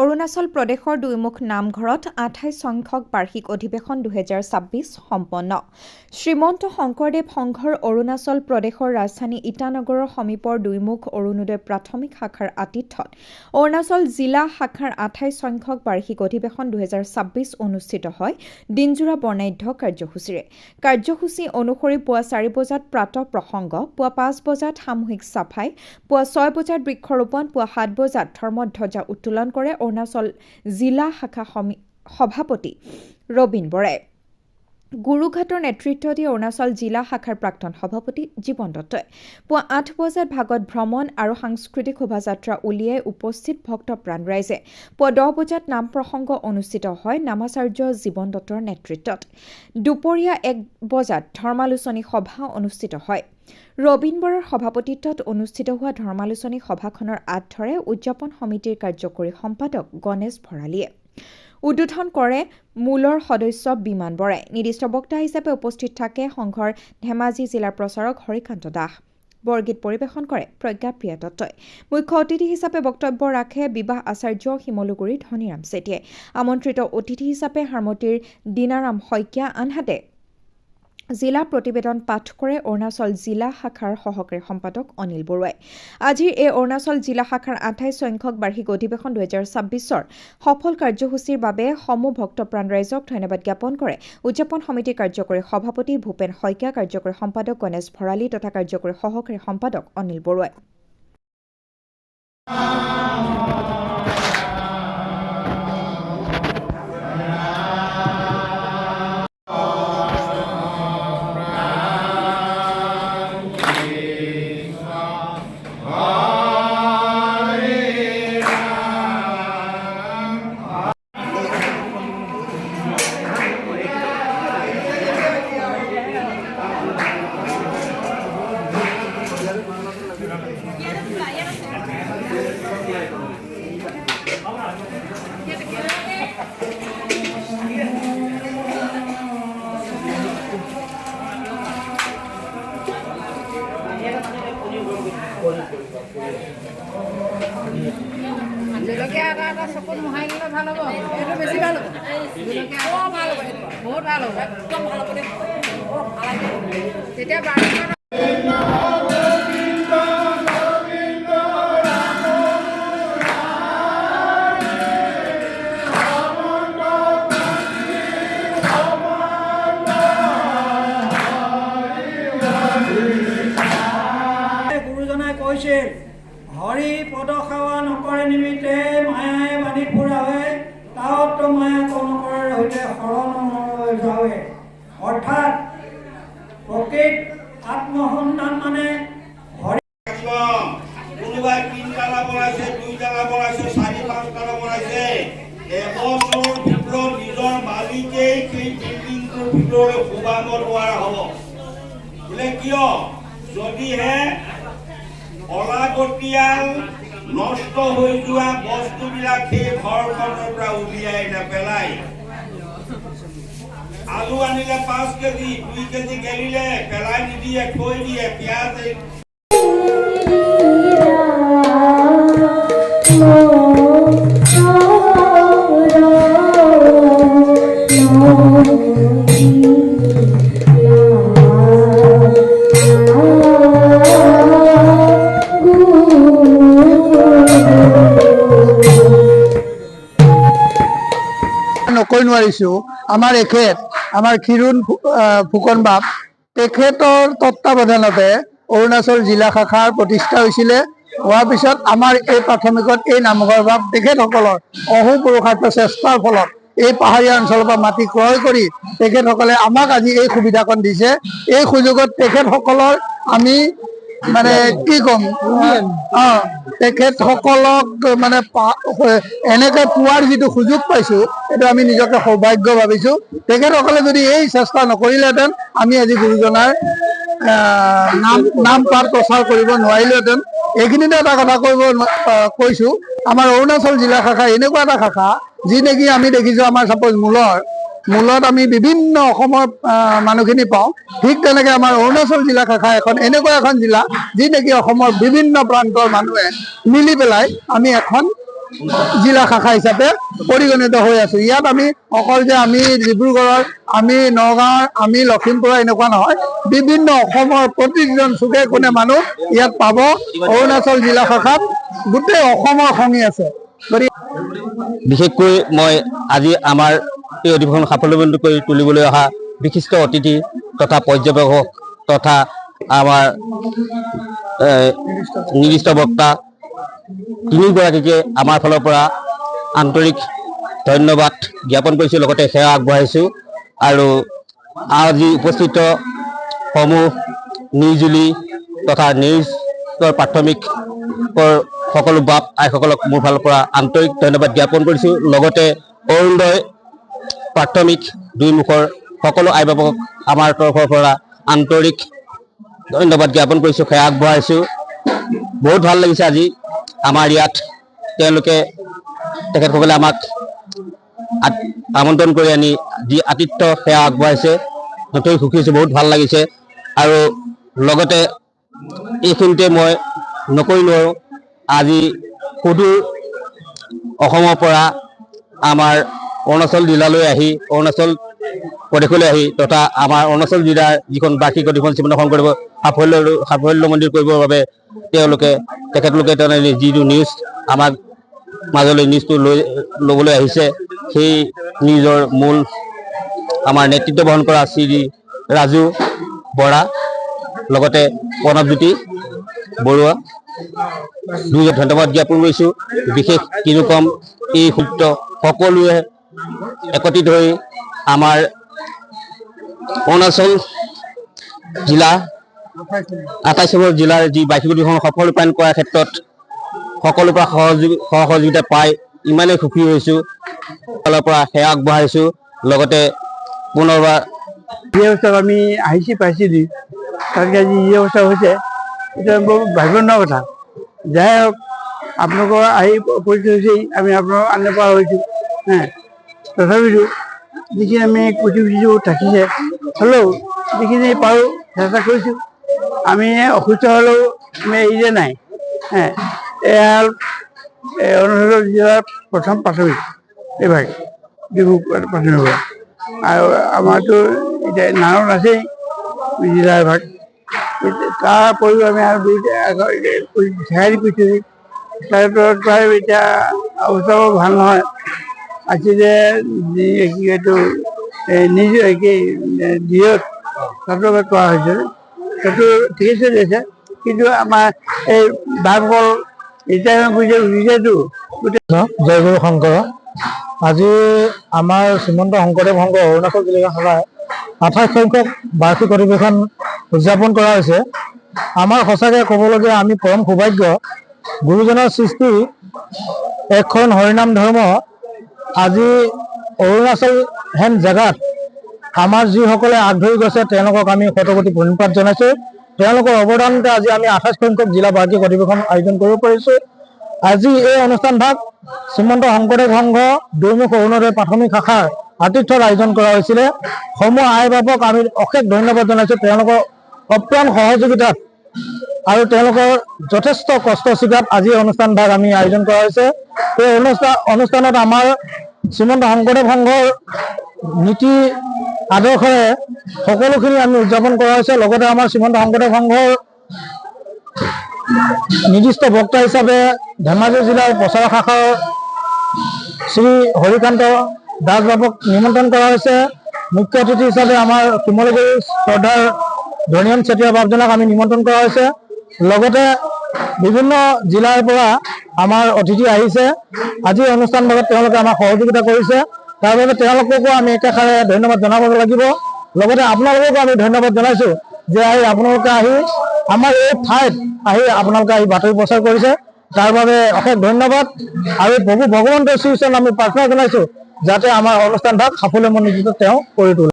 অৰুণাচল প্ৰদেশৰ দুইমুখ নামঘৰত ২৮ সংখ্যক বাৰ্ষিক অধিৱেশন ২০২৬ সম্পন্ন। শ্ৰীমন্ত শংকৰদেৱ সংঘৰ অৰুণাচল প্ৰদেশৰ ৰাজধানী ইটানগৰৰ সমীপৰ দুইমুখ অৰুণোদয় প্ৰাথমিক শাখাৰ আতিথ্যত অৰুণাচল জিলা শাখাৰ ২৮ সংখ্যক বাৰ্ষিক অধিৱেশন ২০২৬ অনুষ্ঠিত হয় দিনজোৰা বৰ্ণাঢ্য কাৰ্যসূচীৰে। কাৰ্যসূচী অনুসৰি পুৱা ৪ বজাত প্ৰাতঃ প্ৰসংগ, পুৱা ৫ বজাত সামূহিক চাফাই, পুৱা ৬ বজাত বৃক্ষৰোপণ, পুৱা ৭ বজাত ধৰ্মধ্বজা উত্তোলন কৰে অৰুণাচল জিলা শাখা সভাপতি ৰবীন বৰাই। গুৰুঘাটৰ নেতৃত্ব দি অৰুণাচল জিলা শাখাৰ প্ৰাক্তন সভাপতি জীৱন দত্তই পুৱা ৮ বজাত ভাগৱত ভ্ৰমণ আৰু সাংস্কৃতিক শোভাযাত্ৰা উলিয়াই উপস্থিত ভক্তপ্ৰাণ ৰাইজে পুৱা ১০ বজাত নাম প্ৰসংগ অনুষ্ঠিত হয় নামাচাৰ্য জীৱন দত্তৰ নেতৃত্বত। দুপৰীয়া ১ বজাত ধৰ্মালোচনী সভা অনুষ্ঠিত হয়। ৰবীন বৰাৰ সভাপতিত্বত অনুষ্ঠিত হোৱা ধৰ্মালোচনী সভাখনৰ আঁত ধৰে উদযাপন সমিতিৰ কাৰ্যকৰী সম্পাদক গণেশ ভৰালীয়ে। উদ্বোধন কৰে মূলৰ সদস্য বিমান বৰাই। নিৰ্দিষ্ট বক্তা হিচাপে উপস্থিত থাকে সংঘৰ ধেমাজি জিলাৰ প্ৰচাৰক হৰিকান্ত দাস। বৰগীত পৰিৱেশন কৰে প্ৰজ্ঞাপ্ৰিয়া দত্তই। মুখ্য অতিথি হিচাপে বক্তব্য ৰাখে বিবাহ আচাৰ্য শিমলুগুৰিৰ ধনীৰাম চেতিয়াই। আমন্ত্ৰিত অতিথি হিচাপে হাৰমতিৰ দীনাৰাম শইকীয়া, আনহাতে জিলা প্ৰতিবেদন পাঠ কৰে অৰুণাচল জিলা শাখাৰ সহকাৰী সম্পাদক অনিল বৰুৱাই। আজিৰ এই অৰুণাচল জিলা শাখাৰ ২৮ সংখ্যক বাৰ্ষিক অধিৱেশন ২০২৬ৰ সফল কাৰ্যসূচীৰ বাবে সমূহ ভক্তপ্ৰাণ ৰাইজক ধন্যবাদ জ্ঞাপন কৰে উদযাপন সমিতিৰ কাৰ্যকৰী সভাপতি ভূপেন শইকীয়া, কাৰ্যকৰী সম্পাদক গণেশ ভৰালী তথা কাৰ্যকৰী সহকাৰী সম্পাদক অনিল বৰুৱাই। জলকীয়া এটা চকুত মোহাৰি দিলে ভাল হ'ব, এইটো বেছি ভাল হ'ব। জলকীয়া ভাল হ'ব, বহুত ভাল হ'ব, একদম ভাল হ'ব দেই। তেতিয়া গুৰুজনাই কৈছিল হৰি পদ সেৱা নকৰে নিমিত্তে মায়াই বাণী ফুৰা হয় তাত মায়া নকৰে ৰহিলে শৰণ যাৱে। অৰ্থাৎ প্ৰকৃত আত্মসন্ধান মানে কোনোবাই ৩ তালা বনাইছে, ২ তালা বনাইছে, ৪-৫ তালা বনাইছে। এবছৰৰ ভিতৰত নিজৰ মালিকেই সেই বিল্ডিংটোৰ ভিতৰলৈ সোমাব নোৱাৰা হ'ব। বোলে কিয়? যদিহে অলাগতিয়াল নষ্ট হৈ যোৱা বস্তুবিলাক সেই ঘৰখনৰ পৰা উলিয়াই নেপেলাই। আলু আনিলে ৫ কেজি, ২ কেজি গেলিলে পেলাই নিদিয়ে, থৈ দিয়ে। পিঁয়াজ নকৈ নোৱাৰিছো। আমাৰ এখেত আমাৰ খিৰুণ ফুকন বাপ তেখেতৰ তত্বাৱধানতে অৰুণাচল জিলা শাখাৰ প্ৰতিষ্ঠা হৈছিলে। হোৱাৰ পিছত আমাৰ এই প্ৰাথমিকত এই নামঘৰ ভাগ তেখেতসকলৰ অহোপুৰুষাৰ্থ চেষ্টাৰ ফলত এই পাহাৰীয়া অঞ্চলৰ পৰা মাটি ক্ৰয় কৰি তেখেতসকলে আমাক আজি এই সুবিধাকণ দিছে। এই সুযোগত তেখেতসকলৰ আমি মানে কি ক'ম, তেখেতসকলক মানে এনেকে পোৱাৰ যিটো সুযোগ পাইছো এইটো আমি নিজকে সৌভাগ্য ভাবিছো। তেখেতসকলে যদি এই চেষ্টা নকৰিলেহেঁতেন আমি আজি গুৰুজনাৰ নাম পাঠ প্ৰচাৰ কৰিব নোৱাৰিলোহেঁতেন। এইখিনিতে এটা কথা কৈছো, আমাৰ অৰুণাচল জিলা শাখা এনেকুৱা এটা শাখা যি নেকি আমি দেখিছো আমাৰ চাপোজ মূলত আমি বিভিন্ন অসমৰ মানুহখিনি পাওঁ। ঠিক তেনেকে আমাৰ অৰুণাচল জিলা শাখা এখন এনেকুৱা এখন জিলা যি নেকি অসমৰ বিভিন্ন প্ৰান্তৰ মানুহে মিলি পেলাই আমি এখন জিলা শাখা হিচাপে পৰিগণিত হৈ আছো। ইয়াত আমি অকল যে আমি ডিব্ৰুগড়ৰ, আমি নগাঁৱৰ, আমি লখিমপুৰৰ এনেকুৱা নহয়, বিভিন্ন অসমৰ প্ৰতিজন চুকে কোণে মানুহ ইয়াত পাব। অৰুণাচল জিলা শাখাত গোটেই অসমৰ সংগী আছে। বিশেষকৈ মই আজি আমাৰ এই অধিৱেশন সাফল্যমণ্ডিত কৰি তুলিবলৈ অহা বিশিষ্ট অতিথি তথা পৰ্যবেক্ষক তথা আমাৰ নিৰ্দিষ্ট বক্তা তিনিগৰাকীকে আমাৰ ফালৰ পৰা আন্তৰিক ধন্যবাদ জ্ঞাপন কৰিছোঁ, লগতে সেৱা আগবঢ়াইছোঁ। আৰু আজি উপস্থিত সমূহ নিৰ্জুলি তথা নিৰ্দিষ্ট প্ৰাথমিকৰ সকলো বাপ আইসকলক মোৰ ফালৰ পৰা আন্তৰিক ধন্যবাদ জ্ঞাপন কৰিছোঁ। লগতে অৰুণোদয় প্ৰাথমিক দুইমুখৰ সকলো আই বাপকক আমাৰ তৰফৰ পৰা আন্তৰিক ধন্যবাদ জ্ঞাপন কৰিছোঁ, সেৱা আগবঢ়াইছোঁ। বহুত ভাল লাগিছে আজি আমাৰ ইয়াত তেওঁলোকে তেখেতসকলে আমাক আমন্ত্ৰণ কৰি আনি যি আতিথ্য সেৱা আগবঢ়াইছে, নথৈ সুখী হৈছোঁ, বহুত ভাল লাগিছে। আৰু লগতে এইখিনিতে মই নকৈ নোৱাৰোঁ, আজি সুদূৰ অসমৰ পৰা আমাৰ অৰুণাচল জিলালৈ আহি, অৰুণাচল প্ৰদেশলৈ আহি তথা আমাৰ অৰুণাচল জিলাৰ যিখন বাৰ্ষিক অধিৱেশন শ্ৰীমন্ত শংকৰদেৱৰ সাফল্যমণ্ডিত কৰিবৰ বাবে তেখেতলোকে যিটো নিউজ আমাক মাজলৈ নিউজটো ল'বলৈ আহিছে, সেই নিউজৰ মূল আমাৰ নেতৃত্ব বহন কৰা শ্ৰী ৰাজু বৰা, লগতে প্ৰণৱজ্যোতি বৰুৱা, দুয়োজন ধন্যবাদ জ্ঞাপন কৰিছোঁ। বিশেষ কিনো কম, এই সূত্ৰ সকলোৱে একত্ৰিত হৈ আমাৰ অৰুণাচল জিলা 28 নম্বৰ জিলাৰ যি বাৰ্ষিক অধিৱেশন সফল ৰূপায়ণ কৰাৰ ক্ষেত্ৰত সকলোৰ পৰা সহযোগিতা পাই ইমানেই সুখী হৈছোঁ, ফালৰ পৰা সেৱা আগবঢ়াইছোঁ। লগতে পুনৰবাৰ যি অৱস্থাত আমি পাইছিলোঁ, তাতকৈ আজি যি অৱস্থা হৈছে এইটো বৰ ভাবিব নোৱাৰা কথা। যাই হওক, আপোনালোকৰ আহি পৰিচয় হৈছেই, আমি আপোনালোকক আনিব পৰা হৈছোঁ। তথাপিতো যিখিনি আমি পুথিছোঁ থাকিছে, হ'লেও যিখিনি পাৰোঁ চেষ্টা কৰিছোঁ। আমি অসুস্থ হ'লেও আমি এৰি দিয়া নাই। এয়া অৰুণাচল জিলাৰ প্ৰথম প্ৰাথমিক এইভাগ ডিব্ৰুগড় প্ৰাথমিক, আৰু আমাৰতো এতিয়া নাও আছেই জিলা এভাগ, তাৰ উপৰিও আমি আৰু দুই কৈছোঁ। তাৰ প্ৰায় এতিয়া অৱস্থাবোৰ ভাল নহয়। আজি যে কি এইটো ডিঅ'ত তাতো কোৱা হৈছে, সেইটো ঠিকেই চলি আছে। কিন্তু আমাৰ এই বাঘসকল ৰিটায়াৰমেণ্ট জয়গুৰু শংকৰ, আজি আমাৰ শ্ৰীমন্ত শংকৰদেৱ সংঘ অৰুণাচল জিলা শাখাৰ 28 সংখ্যক বাৰ্ষিক অধিৱেশন উদযাপন কৰা হৈছে। আমাৰ সঁচাকৈ ক'বলগীয়া আমি পৰম সৌভাগ্য, গুৰুজনাৰ সৃষ্টি এখন হৰিনাম ধৰ্ম আজি অৰুণাচল হেন জেগাত আমাৰ যিসকলে আগধৰি গৈছে তেওঁলোকক আমি শতকোটি প্ৰণিপাত জনাইছোঁ। তেওঁলোকৰ অৱদানতে আজি আমি 28 সংখ্যক জিলা বাৰ্ষিক অধিৱেশন আয়োজন কৰিব পাৰিছোঁ। আজি এই অনুষ্ঠানভাগ শ্ৰীমন্ত শংকৰদেৱ সংঘ দুইমুখ অৰুণোদয় প্ৰাথমিক শাখাৰ আতিথ্যৰ আয়োজন কৰা হৈছিলে। সমূহ আই বাপক আমি অশেষ ধন্যবাদ জনাইছোঁ, তেওঁলোকৰ অপ্ৰাণ সহযোগিতাত আৰু তেওঁলোকৰ যথেষ্ট কষ্ট স্বীকাৰত আজি অনুষ্ঠানভাগ আমি আয়োজন কৰা হৈছে। এই অনুষ্ঠানত আমাৰ শ্ৰীমন্ত শংকৰদেৱ সংঘৰ নীতি আদৰ্শৰে সকলোখিনি আমি উদযাপন কৰা হৈছে। লগতে আমাৰ শ্ৰীমন্ত শংকৰদেৱ সংঘৰ নিৰ্দিষ্ট বক্তা হিচাপে ধেমাজি জিলাৰ প্ৰচাৰ শাখাৰ শ্ৰী হৰিকান্ত দাস বাবুক নিমন্ত্ৰণ কৰা হৈছে। মুখ্য অতিথি হিচাপে আমাৰ শিমলুগুৰি শ্ৰদ্ধাৰ ধনিৰাম চেতিয়া বাবজনক আমি নিমন্ত্ৰণ কৰা হৈছে। লগতে বিভিন্ন জিলাৰ পৰা আমাৰ অতিথি আহিছে। আজি অনুষ্ঠানভাগত তেওঁলোকে আমাক সহযোগিতা কৰিছে, তাৰ বাবে তেওঁলোককো আমি একেষাৰে ধন্যবাদ জনাব লাগিব। লগতে আপোনালোককো আমি ধন্যবাদ জনাইছোঁ যে আপোনালোকে আহি আমাৰ এই ঠাইত আপোনালোকে আহি বাতৰি প্ৰচাৰ কৰিছে, তাৰ বাবে অশেষ ধন্যবাদ। আৰু প্ৰভু ভগৱন্তৰ শ্ৰীচৰণ আমি প্ৰাৰ্থনা জনাইছোঁ যাতে আমাৰ অনুষ্ঠানভাগ সাফল্যমণ্ডিত তেওঁ কৰি তোলে।